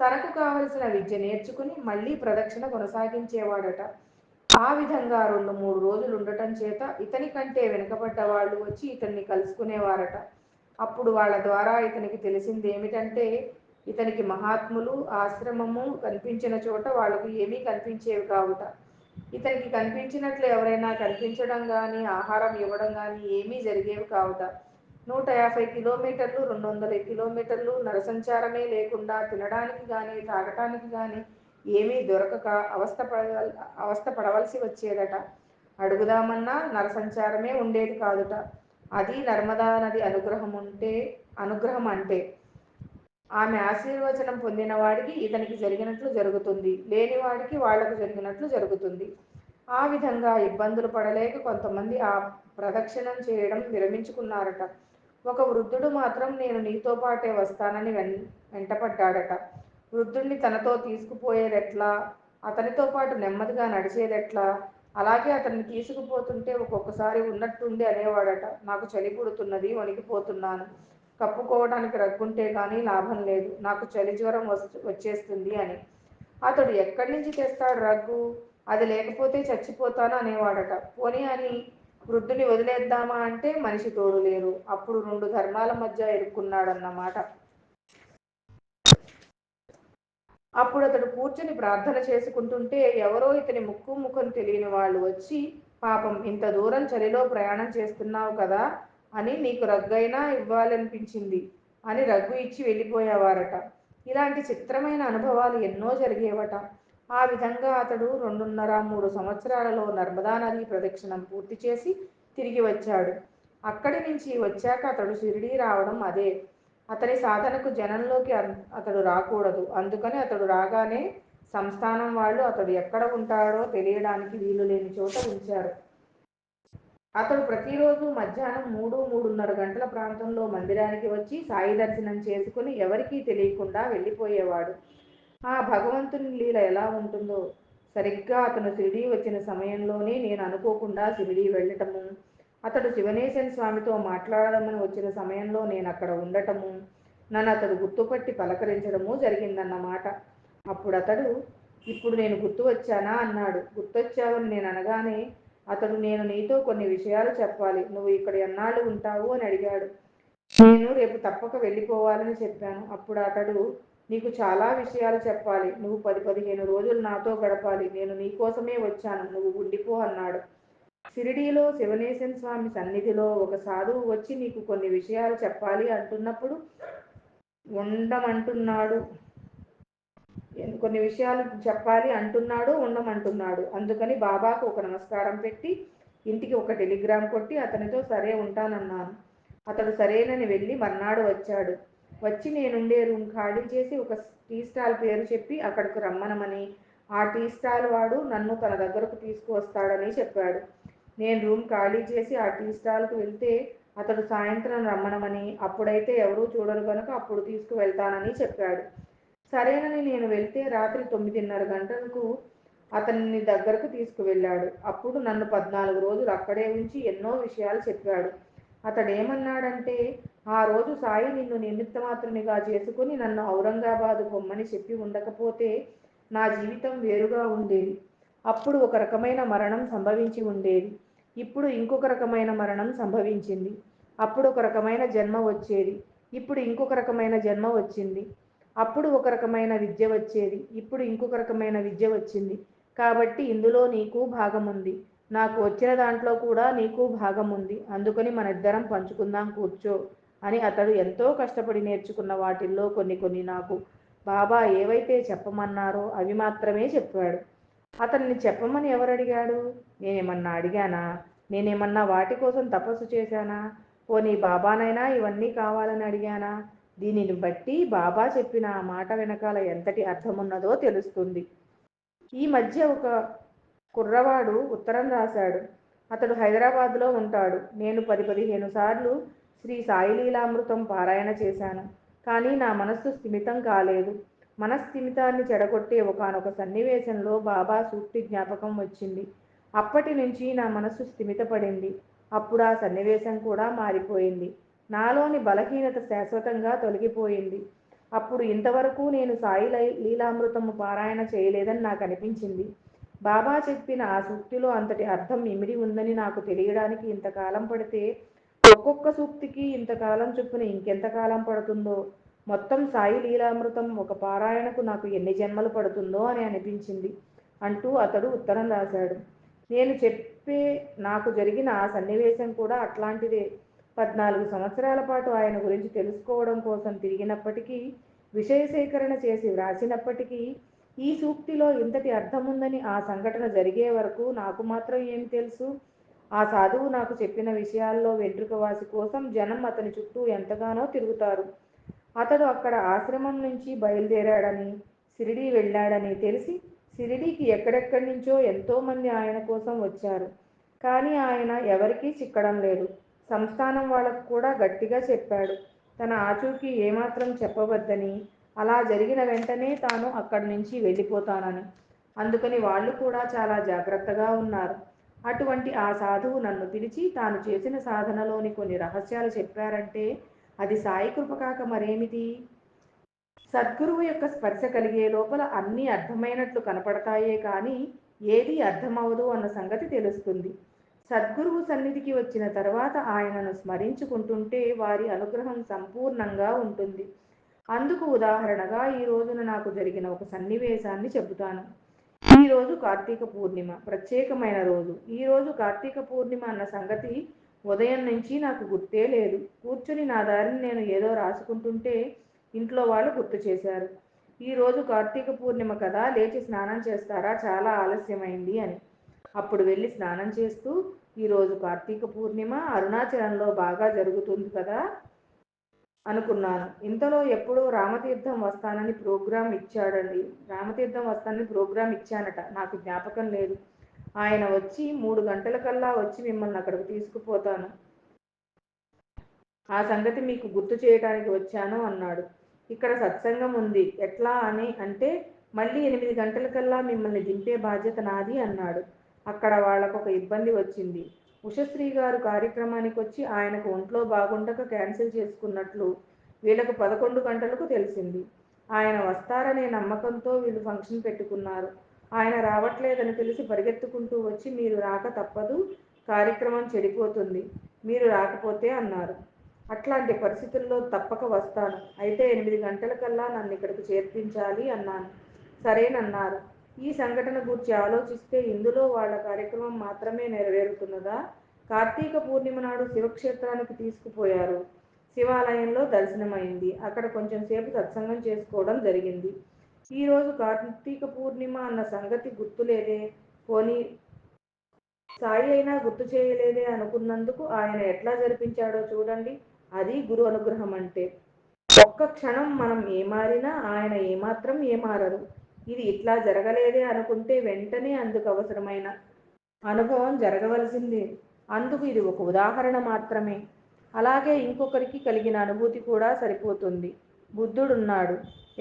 తనకు కావలసిన విద్య నేర్చుకుని మళ్ళీ ప్రదక్షిణ కొనసాగించేవాడట. ఆ విధంగా 2-3 రోజులు ఉండటం చేత ఇతని కంటే వెనుకబడ్డ వాళ్ళు వచ్చి ఇతన్ని కలుసుకునేవారట. అప్పుడు వాళ్ళ ద్వారా ఇతనికి తెలిసిందేమిటంటే ఇతనికి మహాత్ములు ఆశ్రమము కనిపించిన చోట వాళ్ళకు ఏమీ కనిపించేవి కావుట. ఇతనికి కనిపించినట్లు ఎవరైనా కనిపించడం గాని ఆహారం ఇవ్వడం గాని ఏమీ జరిగేవి కావుట. 150 కిలోమీటర్లు 200 కిలోమీటర్లు నరసంచారమే లేకుండా తినడానికి గాని తాగటానికి గాని ఏమీ దొరకక అవస్థ పడవలసి వచ్చేదట. అడుగుదామన్నా నరసంచారమే ఉండేది కాదుట. అది నర్మదా నది అనుగ్రహం అంటే ఆమె ఆశీర్వచనం పొందిన వాడికి ఇతనికి జరిగినట్లు జరుగుతుంది, లేనివాడికి వాళ్లకు జరిగినట్లు జరుగుతుంది. ఆ విధంగా ఇబ్బందులు పడలేక కొంతమంది ఆ ప్రదక్షిణం చేయడం విరమించుకున్నారట. ఒక వృద్ధుడు మాత్రం నేను నీతో పాటే వస్తానని వెంటపడ్డాడట. వృద్ధుణ్ణి తనతో తీసుకుపోయేదెట్లా, అతనితో పాటు నెమ్మదిగా నడిచేదెట్లా, అలాగే అతన్ని తీసుకుపోతుంటే ఒక్కొక్కసారి ఉన్నట్టుండి అనేవాడట, నాకు చలి పుడుతున్నది, వణికిపోతున్నాను, కప్పుకోవడానికి రగ్గుంటే గానీ లాభం లేదు, నాకు చలి జ్వరం వచ్చేస్తుంది అని. అతడు ఎక్కడి నుంచి తెస్తాడు రగ్గు, అది లేకపోతే చచ్చిపోతాను అనేవాడట. పోనీ అని వృద్ధుని వదిలేద్దామా అంటే మనిషి తోడు లేరు. అప్పుడు 2 ధర్మాల మధ్య ఇరుక్కున్నాడన్నమాట. అప్పుడు అతడు కూర్చుని ప్రార్థన చేసుకుంటుంటే ఎవరో ఇతని ముక్కు ముఖం తెలియని వాళ్ళు వచ్చి, పాపం ఇంత దూరం చలిలో ప్రయాణం చేస్తున్నావు కదా అని నీకు రగ్గైనా ఇవ్వాలనిపించింది అని రగ్గు ఇచ్చి వెళ్ళిపోయేవారట. ఇలాంటి చిత్రమైన అనుభవాలు ఎన్నో జరిగేవట. ఆ విధంగా అతడు 2.5-3 సంవత్సరాలలో నర్మదా నది ప్రదక్షిణం పూర్తి చేసి తిరిగి వచ్చాడు. అక్కడి నుంచి వచ్చాక అతడు షిరిడీ రావడం అదే. అతని సాధనకు జనంలోకి అతడు రాకూడదు. అందుకని అతడు రాగానే సంస్థానం వాళ్ళు అతడు ఎక్కడ ఉంటాడో తెలియడానికి వీలు లేని చోట ఉంచారు. అతడు ప్రతిరోజు మధ్యాహ్నం 3-3:30 గంటల ప్రాంతంలో మందిరానికి వచ్చి సాయి దర్శనం చేసుకుని ఎవరికీ తెలియకుండా వెళ్ళిపోయేవాడు. ఆ భగవంతుని లీల ఎలా ఉంటుందో! సరిగ్గా అతను షిరిడీ వచ్చిన సమయంలోనే నేను అనుకోకుండా షిరిడీ వెళ్ళటము, అతడు శివనేశన స్వామితో మాట్లాడమని వచ్చిన సమయంలో నేను అక్కడ ఉండటము, నన్ను అతడు గుర్తుపట్టి పలకరించడము జరిగిందన్నమాట. అప్పుడు అతడు, ఇప్పుడు నేను గుర్తు వచ్చానా అన్నాడు. గుర్తొచ్చావని నేను అనగానే అతడు, నేను నీతో కొన్ని విషయాలు చెప్పాలి, నువ్వు ఇక్కడ ఎన్నాళ్ళు ఉంటావు అని అడిగాడు. నేను రేపు తప్పక వెళ్ళిపోవాలని చెప్పాను. అప్పుడు అతడు, నీకు చాలా విషయాలు చెప్పాలి, నువ్వు 10-15 రోజులు నాతో గడపాలి, నేను నీకోసమే వచ్చాను, నువ్వు ఉండిపో అన్నాడు. షిరిడీలో శివనేశన స్వామి సన్నిధిలో ఒక సాధువు వచ్చి నీకు కొన్ని విషయాలు చెప్పాలి అంటున్నప్పుడు ఉండమంటున్నాడు, కొన్ని విషయాలు చెప్పాలి అంటున్నాడు, ఉండమంటున్నాడు. అందుకని బాబాకు ఒక నమస్కారం పెట్టి ఇంటికి ఒక టెలిగ్రామ్ కొట్టి అతనితో సరే ఉంటానన్నాను. అతడు సరేనని వెళ్ళి మర్నాడు వచ్చాడు. వచ్చి నేనుండే రూమ్ ఖాళీ చేసి ఒక టీ స్టాల్ పేరు చెప్పి అక్కడికి రమ్మనమని, ఆ టీ స్టాల్ వాడు నన్ను తన దగ్గరకు తీసుకువస్తాడని చెప్పాడు. నేను రూమ్ ఖాళీ చేసి ఆ టీ స్టాల్కు వెళ్తే అతడు సాయంత్రం రమ్మనమని, అప్పుడైతే ఎవరూ చూడరు కనుక అప్పుడు తీసుకువెళ్తానని చెప్పాడు. సరేనని నేను వెళ్తే రాత్రి 9:30 గంటలకు అతన్ని దగ్గరకు తీసుకువెళ్ళాడు. అప్పుడు నన్ను 14 రోజులు అక్కడే ఉంచి ఎన్నో విషయాలు చెప్పాడు. అతడేమన్నాడంటే, ఆ రోజు సాయి నిన్ను నిమిత్తమాత్రునిగా చేసుకుని నన్ను ఔరంగాబాదు పొమ్మని చెప్పి ఉండకపోతే నా జీవితం వేరుగా ఉండేది. అప్పుడు ఒక రకమైన మరణం సంభవించి ఉండేది. ఇప్పుడు ఇంకొక రకమైన మరణం సంభవించింది. అప్పుడు ఒక రకమైన జన్మ వచ్చేది. ఇప్పుడు ఇంకొక రకమైన జన్మ వచ్చింది. అప్పుడు ఒక రకమైన విద్య వచ్చేది, ఇప్పుడు ఇంకొక రకమైన విద్య వచ్చింది. కాబట్టి ఇందులో నీకు భాగం ఉంది, నాకు వచ్చిన దాంట్లో కూడా నీకు భాగం ఉంది. అందుకని మనిద్దరం పంచుకుందాం, కూర్చో అని అతడు ఎంతో కష్టపడి నేర్చుకున్న వాటిల్లో కొన్ని నాకు బాబా ఏవైతే చెప్పమన్నారో అవి మాత్రమే చెప్పాడు. అతన్ని చెప్పమని ఎవరడిగాడు? నేనేమన్నా అడిగానా? నేనేమన్నా వాటి కోసం తపస్సు చేశానా? పోనీ బాబానైనా ఇవన్నీ కావాలని అడిగానా? దీనిని బట్టి బాబా చెప్పిన ఆ మాట వెనకాల ఎంతటి అర్థమున్నదో తెలుస్తుంది. ఈ మధ్య ఒక కుర్రవాడు ఉత్తరం రాశాడు. అతడు హైదరాబాద్లో ఉంటాడు. నేను 10-15 సార్లు శ్రీ సాయి లీలామృతం పారాయణ చేశాను. కానీ నా మనస్సు స్థిమితం కాలేదు. మనస్థిమితాన్ని చెడగొట్టే ఒకానొక సన్నివేశంలో బాబా సూక్తి జ్ఞాపకం వచ్చింది. అప్పటి నుంచి నా మనస్సు స్థిమితపడింది. అప్పుడు ఆ సన్నివేశం కూడా మారిపోయింది. నాలోని బలహీనత శాశ్వతంగా తొలగిపోయింది. అప్పుడు ఇంతవరకు నేను సాయి లీలామృతము పారాయణ చేయలేదని నాకు అనిపించింది. బాబా చెప్పిన ఆ సూక్తిలో అంతటి అర్థం ఇమిడి ఉందని నాకు తెలియడానికి ఇంతకాలం పడితే, ఒక్కొక్క సూక్తికి ఇంతకాలం చొప్పున ఇంకెంతకాలం పడుతుందో, మొత్తం సాయి లీలామృతం ఒక పారాయణకు నాకు ఎన్ని జన్మలు పడుతుందో అని అనిపించింది అంటూ అతడు ఉత్తరం రాశాడు. నేను చెప్పే నాకు జరిగిన ఆ సన్నివేశం కూడా అట్లాంటిదే. 14 సంవత్సరాల పాటు ఆయన గురించి తెలుసుకోవడం కోసం తిరిగినప్పటికీ, విషయ సేకరణ చేసి వ్రాసినప్పటికీ, ఈ సూక్తిలో ఇంతటి అర్థముందని ఆ సంఘటన జరిగే వరకు నాకు మాత్రం ఏమి తెలుసు? ఆ సాధువు నాకు చెప్పిన విషయాల్లో వెంట్రుకవాసి కోసం జనం అతని చుట్టూ ఎంతగానో తిరుగుతారు. అతడు అక్కడ ఆశ్రమం నుంచి బయలుదేరాడని, షిరిడీ వెళ్ళాడని తెలిసి షిరిడీకి ఎక్కడెక్కడి నుంచో ఎంతోమంది ఆయన కోసం వచ్చారు. కానీ ఆయన ఎవరికీ చిక్కడం లేదు. సంస్థానం వాళ్ళకు కూడా గట్టిగా చెప్పాడు, తన ఆచూకీ ఏమాత్రం చెప్పవద్దని, అలా జరిగిన వెంటనే తాను అక్కడి నుంచి వెళ్ళిపోతానని. అందుకని వాళ్ళు కూడా చాలా జాగ్రత్తగా ఉన్నారు. అటువంటి ఆ సాధువు నన్ను పిలిచి తాను చేసిన సాధనలోని కొన్ని రహస్యాలు చెప్పారంటే అది సాయి కృప కాక మరేమిటి? సద్గురువు యొక్క స్పర్శ కలిగే లోపల అన్నీ అర్థమైనట్లు కనపడతాయే కానీ ఏదీ అర్థమవదు అన్న సంగతి తెలుస్తుంది. సద్గురువు సన్నిధికి వచ్చిన తర్వాత ఆయనను స్మరించుకుంటుంటే వారి అనుగ్రహం సంపూర్ణంగా ఉంటుంది. అందుకు ఉదాహరణగా ఈ రోజున నాకు జరిగిన ఒక సన్నివేశాన్ని చెబుతాను. ఈరోజు కార్తీక పూర్ణిమ, ప్రత్యేకమైన రోజు. ఈరోజు కార్తీక పూర్ణిమ అన్న సంగతి ఉదయం నుంచి నాకు గుర్తే లేదు. కూర్చుని నా దారిని నేను ఏదో రాసుకుంటుంటే ఇంట్లో వాళ్ళు గుర్తు చేశారు, ఈరోజు కార్తీక పూర్ణిమ కదా, లేచి స్నానం చేస్తారా, చాలా ఆలస్యమైంది అని. అప్పుడు వెళ్ళి స్నానం చేస్తూ, ఈరోజు కార్తీక పూర్ణిమ, అరుణాచలంలో బాగా జరుగుతుంది కదా అనుకున్నాను. ఇంతలో ఎప్పుడో రామతీర్థం వస్తానని ప్రోగ్రాం ఇచ్చాడండి. రామతీర్థం వస్తానని ప్రోగ్రాం ఇచ్చానట, నాకు జ్ఞాపకం లేదు. ఆయన వచ్చి 3 గంటలకల్లా వచ్చి మిమ్మల్ని అక్కడికి తీసుకుపోతాను, ఆ సంగతి మీకు గుర్తు చేయడానికి వచ్చాను అన్నాడు. ఇక్కడ సత్సంగం ఉంది, ఎట్లా అని అంటే, మళ్ళీ 8 గంటలకల్లా మిమ్మల్ని దింపే బాధ్యత నాది అన్నాడు. అక్కడ వాళ్ళకొక ఇబ్బంది వచ్చింది. ఉషశ్రీ గారు కార్యక్రమానికి వచ్చి ఆయనకు ఒంట్లో బాగుండక క్యాన్సిల్ చేసుకున్నట్లు వీళ్ళకు 11 గంటలకు తెలిసింది. ఆయన వస్తారనే నమ్మకంతో వీళ్ళు ఫంక్షన్ పెట్టుకున్నారు. ఆయన రావట్లేదని తెలిసి పరిగెత్తుకుంటూ వచ్చి, మీరు రాక తప్పదు, కార్యక్రమం చెడిపోతుంది, మీరు రాకపోతే అన్నారు. అట్లాంటి పరిస్థితుల్లో తప్పక వస్తాను, అయితే 8 గంటలకల్లా నన్ను ఇక్కడికి చేర్పించాలి అన్నాను. సరేనన్నారు. ఈ సంఘటన గురించి ఆలోచిస్తే ఇందులో వాళ్ళ కార్యక్రమం మాత్రమే నెరవేరుతున్నదా? కార్తీక పూర్ణిమ నాడు శివక్షేత్రానికి తీసుకుపోయారు. శివాలయంలో దర్శనమైంది. అక్కడ కొంచెం సేపు సత్సంగం చేసుకోవడం జరిగింది. ఈరోజు కార్తీక పూర్ణిమ అన్న సంగతి గుర్తులేదే. పోనీ సాయి అయినా గుర్తు చేయలేదే అనుకున్నందుకు ఆయన ఎట్లా జరిపించాడో చూడండి. అది గురు అనుగ్రహం అంటే. ఒక్క క్షణం మనం ఏమారినా ఆయన ఏమాత్రం ఏమారరు. ఇది ఇట్లా జరగలేదే అనుకుంటే వెంటనే అందుకు అవసరమైన అనుభవం జరగవలసిందే. అందుకు ఇది ఒక ఉదాహరణ మాత్రమే. అలాగే ఇంకొకరికి కలిగిన అనుభూతి కూడా సరిపోతుంది. బుద్ధుడున్నాడు.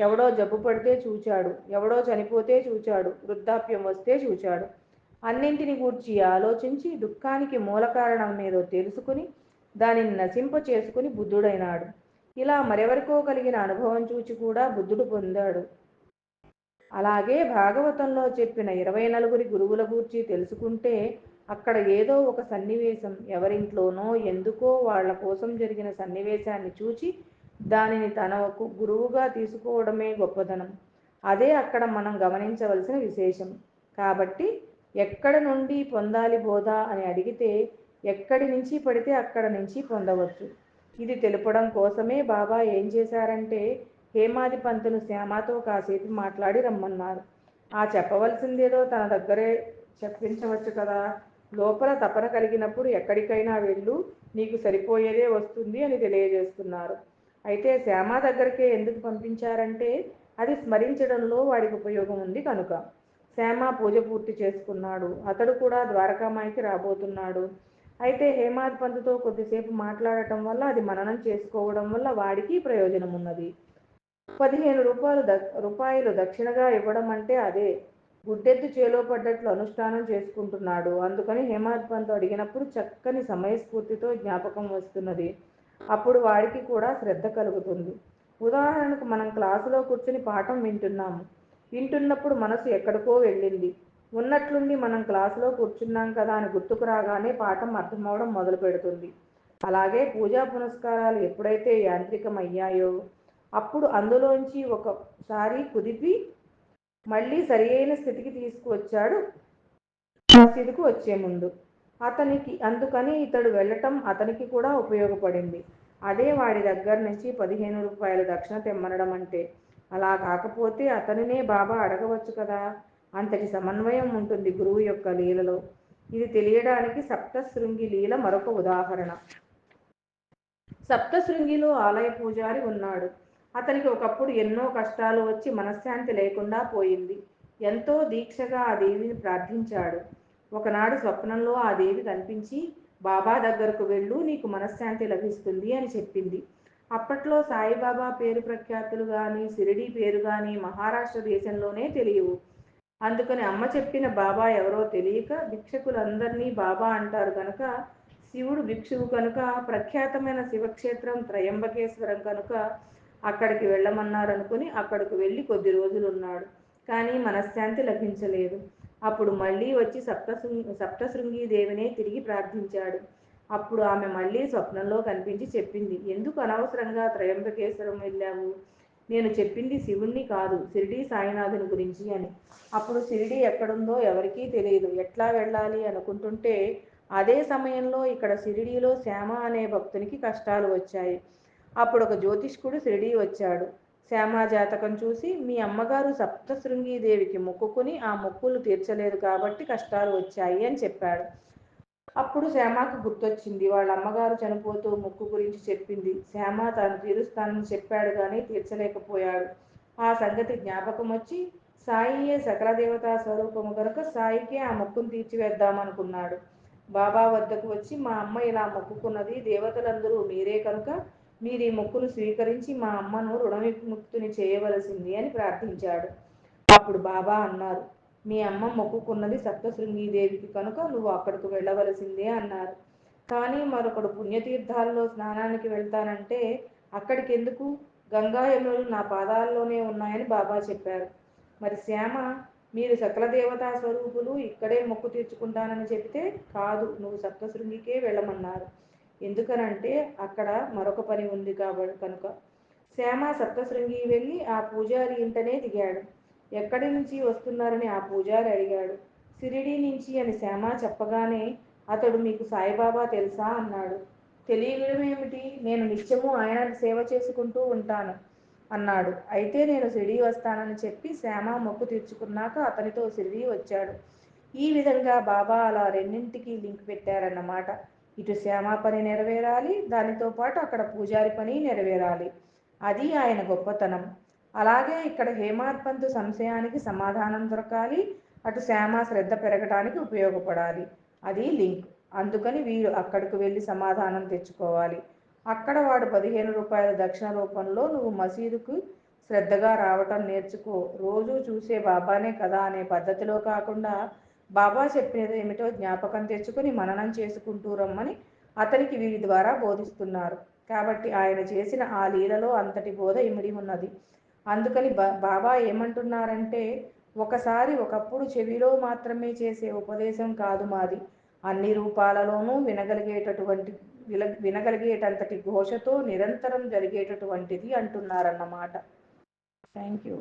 ఎవడో జబ్బు పడితే చూచాడు, ఎవడో చనిపోతే చూచాడు, వృద్ధాప్యం వస్తే చూచాడు. అన్నింటిని గూర్చి ఆలోచించి దుఃఖానికి మూల కారణం ఏదో తెలుసుకుని దానిని నశింప చేసుకుని బుద్ధుడైనాడు. ఇలా మరెవరికో కలిగిన అనుభవం చూచి కూడా బుద్ధుడు పొందాడు. అలాగే భాగవతంలో చెప్పిన 24 గురువుల గూర్చి తెలుసుకుంటే అక్కడ ఏదో ఒక సన్నివేశం ఎవరింట్లోనో ఎందుకో వాళ్ళ కోసం జరిగిన సన్నివేశాన్ని చూచి దానిని తనకు గురువుగా తీసుకోవడమే గొప్పతనం. అదే అక్కడ మనం గమనించవలసిన విశేషం. కాబట్టి ఎక్కడ నుండి పొందాలి బోధ అని అడిగితే ఎక్కడి నుంచి పడితే అక్కడ నుంచి పొందవచ్చు. ఇది తెలుపడం కోసమే బాబా ఏం చేశారంటే హేమాది పంతులు శ్యామతో కాసేపు మాట్లాడి రమ్మన్నారు. ఆ చెప్పవలసిందేదో తన దగ్గరే చెప్పించవచ్చు కదా. లోపల తపన కలిగినప్పుడు ఎక్కడికైనా వెళ్ళు, నీకు సరిపోయేదే వస్తుంది అని తెలియజేస్తున్నారు. అయితే శ్యామ దగ్గరికే ఎందుకు పంపించారంటే అది స్మరించడంలో వాడికి ఉపయోగం ఉంది కనుక. శ్యామ పూజ పూర్తి చేసుకున్నాడు. అతడు కూడా ద్వారకామాయికి రాబోతున్నాడు. అయితే హేమాద్ పంతుతో కొద్దిసేపు మాట్లాడటం వల్ల అది మననం చేసుకోవడం వల్ల వాడికి ప్రయోజనం ఉన్నది. 15 రూపాయలు దక్షిణగా ఇవ్వడం అంటే అదే. గుడ్డెద్దు చేలో పడ్డట్లు అనుష్ఠానం చేసుకుంటున్నాడు. అందుకని హేమాద్ పంత్ అడిగినప్పుడు చక్కని సమయస్ఫూర్తితో జ్ఞాపకం వస్తున్నది. అప్పుడు వాడికి కూడా శ్రద్ధ కలుగుతుంది. ఉదాహరణకు మనం క్లాసులో కూర్చుని పాఠం వింటున్నాము. వింటున్నప్పుడు మనసు ఎక్కడికో వెళ్ళింది. ఉన్నట్లుండి మనం క్లాసులో కూర్చున్నాం కదా అని గుర్తుకు రాగానే పాఠం అర్థమవడం మొదలు పెడుతుంది. అలాగే పూజా పునస్కారాలు ఎప్పుడైతే యాంత్రికమయ్యాయో అప్పుడు అందులోంచి ఒకసారి కుదిపి మళ్ళీ సరియైన స్థితికి తీసుకువచ్చాడు మసీదుకు వచ్చే ముందు. అందుకని ఇతడు వెళ్ళటం అతనికి కూడా ఉపయోగపడింది. అదే వాడి దగ్గర నుంచి 15 రూపాయలు దక్షిణ తెమ్మనడం అంటే. అలా కాకపోతే అతనినే బాబా అడగవచ్చు కదా. అంతటి సమన్వయం ఉంటుంది గురువు యొక్క లీలలో. ఇది తెలియడానికి సప్తశృంగి లీల మరొక ఉదాహరణ. సప్తశృంగిలో ఆలయ పూజారి ఉన్నాడు. అతనికి ఒకప్పుడు ఎన్నో కష్టాలు వచ్చి మనశ్శాంతి లేకుండా పోయింది. ఎంతో దీక్షగా ఆ దేవిని ప్రార్థించాడు. ఒకనాడు స్వప్నంలో ఆ దేవి కనిపించి బాబా దగ్గరకు వెళ్ళు, నీకు మనశ్శాంతి లభిస్తుంది అని చెప్పింది. అప్పట్లో సాయిబాబా పేరు ప్రఖ్యాతులు కానీ షిరిడీ పేరు కానీ మహారాష్ట్ర దేశంలోనే తెలియవు. అందుకని అమ్మ చెప్పిన బాబా ఎవరో తెలియక భిక్షకులందరినీ బాబా అంటారు కనుక శివుడు భిక్షువు కనుక ప్రఖ్యాతమైన శివక్షేత్రం త్రయంబకేశ్వరం కనుక అక్కడికి వెళ్ళమన్నారనుకుని అక్కడికి వెళ్ళి కొద్ది రోజులున్నాడు. కానీ మనశ్శాంతి లభించలేదు. అప్పుడు మళ్ళీ వచ్చి సప్తశృంగి దేవినే తిరిగి ప్రార్థించాడు. అప్పుడు ఆమె మళ్ళీ స్వప్నంలో కనిపించి చెప్పింది, ఎందుకు అనవసరంగా త్రయంబకేశ్వరం వెళ్ళావు? నేను చెప్పింది శివుణ్ణి కాదు, షిరిడీ సాయినాథుని గురించి అని. అప్పుడు షిరిడీ ఎక్కడుందో ఎవరికీ తెలియదు. ఎట్లా వెళ్ళాలి అనుకుంటుంటే అదే సమయంలో ఇక్కడ షిరిడీలో శ్యామ అనే భక్తునికి కష్టాలు వచ్చాయి. అప్పుడు ఒక జ్యోతిష్కుడు షిరిడీ వచ్చాడు. శ్యామ జాతకం చూసి మీ అమ్మగారు సప్తశృంగీదేవికి మొక్కుకుని ఆ మొక్కులు తీర్చలేదు కాబట్టి కష్టాలు వచ్చాయి అని చెప్పాడు. అప్పుడు శ్యామకు గుర్తొచ్చింది. వాళ్ళ అమ్మగారు చనిపోతూ మొక్కు గురించి చెప్పింది. శ్యామ తాను తీరుస్తానని చెప్పాడు కానీ తీర్చలేకపోయాడు. ఆ సంగతి జ్ఞాపకం వచ్చి సాయియే సకల దేవతా స్వరూపము కనుక సాయికే ఆ మొక్కును తీర్చివేద్దామనుకున్నాడు. బాబా వద్దకు వచ్చి మా అమ్మ ఇలా మొక్కుకున్నది, దేవతలందరూ మీరే కనుక మీరు ఈ మొక్కును స్వీకరించి మా అమ్మను రుణవిముక్తిని చేయవలసింది అని ప్రార్థించాడు. అప్పుడు బాబా అన్నారు, మీ అమ్మ మొక్కుకున్నది సప్తశృంగీదేవికి కనుక నువ్వు అక్కడికి వెళ్ళవలసిందే అన్నారు. కానీ మరొకడు పుణ్యతీర్థాల్లో స్నానానికి వెళ్తానంటే అక్కడికి ఎందుకు? గంగా యమునలు నా పాదాల్లోనే ఉన్నాయని బాబా చెప్పారు. మరి శ్యామ మీరు సకల దేవతా స్వరూపులు ఇక్కడే మొక్కు తీర్చుకుంటానని చెబితే కాదు, నువ్వు సప్తశృంగికే వెళ్ళమన్నారు. ఎందుకనంటే అక్కడ మరొక పని ఉంది కాబట్టి కనుక. శ్యామ సప్తశృంగి వెళ్ళి ఆ పూజారి ఇంటనే దిగాడు. ఎక్కడి నుంచి వస్తున్నారని ఆ పూజారి అడిగాడు. షిరిడీ నుంచి అని శ్యామ చెప్పగానే అతడు మీకు సాయిబాబా తెలుసా అన్నాడు. తెలియడమేమిటి, నేను నిత్యము ఆయన సేవ చేసుకుంటూ ఉంటాను అన్నాడు. అయితే నేను షిరిడీ వస్తానని చెప్పి శ్యామ మొక్కు తీర్చుకున్నాక అతనితో షిరిడీ వచ్చాడు. ఈ విధంగా బాబా అలా రెండింటికి లింక్ పెట్టారన్నమాట. ఇటు శ్యామ పని నెరవేరాలి, దానితో పాటు అక్కడ పూజారి పని నెరవేరాలి. అది ఆయన గొప్పతనం. అలాగే ఇక్కడ హేమాడ్ పంత్ సంశయానికి సమాధానం దొరకాలి, అటు శ్యామ శ్రద్ధ పెరగడానికి ఉపయోగపడాలి. అది లింక్. అందుకని వీడు అక్కడికి వెళ్ళి సమాధానం తెచ్చుకోవాలి. అక్కడ వాడు 15 రూపాయల దక్షిణ రూపంలో నువ్వు మసీదుకు శ్రద్ధగా రావటం నేర్చుకో, రోజూ చూసే బాబానే కదా అనే పద్ధతిలో కాకుండా బాబా చెప్పినది ఏమిటో జ్ఞాపకం తెచ్చుకుని మననం చేసుకుంటూ రమ్మని అతనికి వీరి ద్వారా బోధిస్తున్నారు. కాబట్టి ఆయన చేసిన ఆ లీలలో అంతటి బోధ ఇమిడి ఉన్నది. అందుకని బాబా ఏమంటున్నారంటే ఒకప్పుడు చెవిలో మాత్రమే చేసే ఉపదేశం కాదు మాది, అన్ని రూపాలలోనూ వినగలిగేటటువంటి వినగలిగేటంతటి ఘోషతో నిరంతరం జరిగేటటువంటిది అంటున్నారన్నమాట. Thank you.